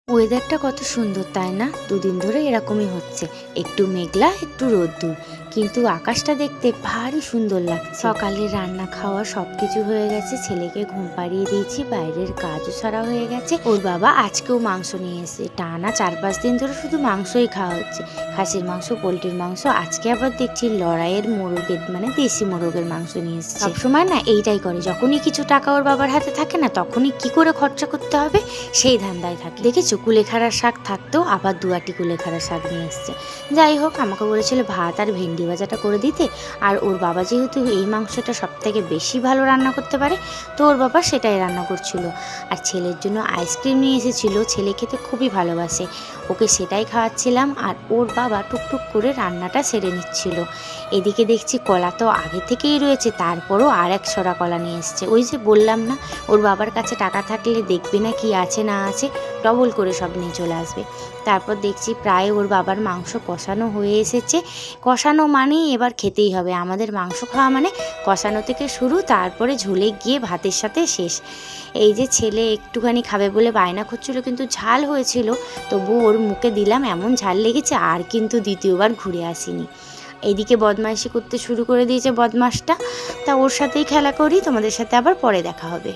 ওয়েদারটা কত সুন্দর তাই না? দুদিন ধরে এরকমই হচ্ছে, একটু মেঘলা একটু রোদ্দুর, কিন্তু আকাশটা দেখতে ভারী সুন্দর লাগছে। সকালে রান্না খাওয়া সবকিছু হয়ে গেছে, ছেলেকে ঘুম পাড়িয়ে দিয়েছি, বাইরের কাজও সারা হয়ে গেছে। ওর বাবা আজকেও মাংস নিয়ে এসেছে, টানা 4-5 দিন ধরে শুধু মাংসই খাওয়া হচ্ছে, খাসির মাংস, পোলট্রির মাংস। আজকে আবার দেখছি লড়াইয়ের মোরগের মানে দেশি মোরগের মাংস নিয়ে এসেছে। সবসময় না এইটাই করে, যখনই কিছু টাকা ওর বাবার হাতে থাকে না, তখনই কি করে খরচা করতে হবে সেই ধান্দায় থাকে। দেখেছো, কুলেখাড়ার শাক থাকতেও আবার 2-আটি কুলেখাড়ার শাক নিয়ে এসছে। যাই হোক, আমাকে বলেছিল ভাত আর ভেন্ডি ভাজাটা করে দিতে, আর ওর বাবা যেহেতু এই মাংসটা সব থেকে বেশি ভালো রান্না করতে পারে, তো ওর বাবা সেটাই রান্না করছিল। আর ছেলের জন্য আইসক্রিম নিয়ে এসেছিল, ছেলে খেতে খুবই ভালোবাসে, ওকে সেটাই খাওয়াচ্ছিলাম, আর ওর বাবা টুকটুক করে রান্নাটা সেরে নিচ্ছিল। এদিকে দেখছি কলা তো আগে থেকেই রয়েছে, তারপরও আর এক ছড়া কলা নিয়ে এসছে। ওই যে বললাম না, ওর বাবার কাছে টাকা থাকলে দেখবে না কি আছে না আছে, ডবল করে সব নিয়ে চলে আসবে। তারপর দেখছি প্রায় ওর বাবার মাংস কষানো হয়ে এসেছে। কষানো মানেই এবার খেতেই হবে, আমাদের মাংস খাওয়া মানে কষানো থেকে শুরু, তারপরে ঝোলে গিয়ে ভাতের সাথে শেষ। এই যে ছেলে একটুখানি খাবে বলে বায়না করছিল, কিন্তু ঝাল হয়েছিল, তবু ওর মুখে দিলাম, এমন ঝাল লেগেছে আর কিন্তু দ্বিতীয়বার ঘুরে আসিনি। এইদিকে বদমাইশি করতে শুরু করে দিয়েছে বদমাসটা, তা ওর সাথেই খেলা করি, তোমাদের সাথে আবার পরে দেখা হবে।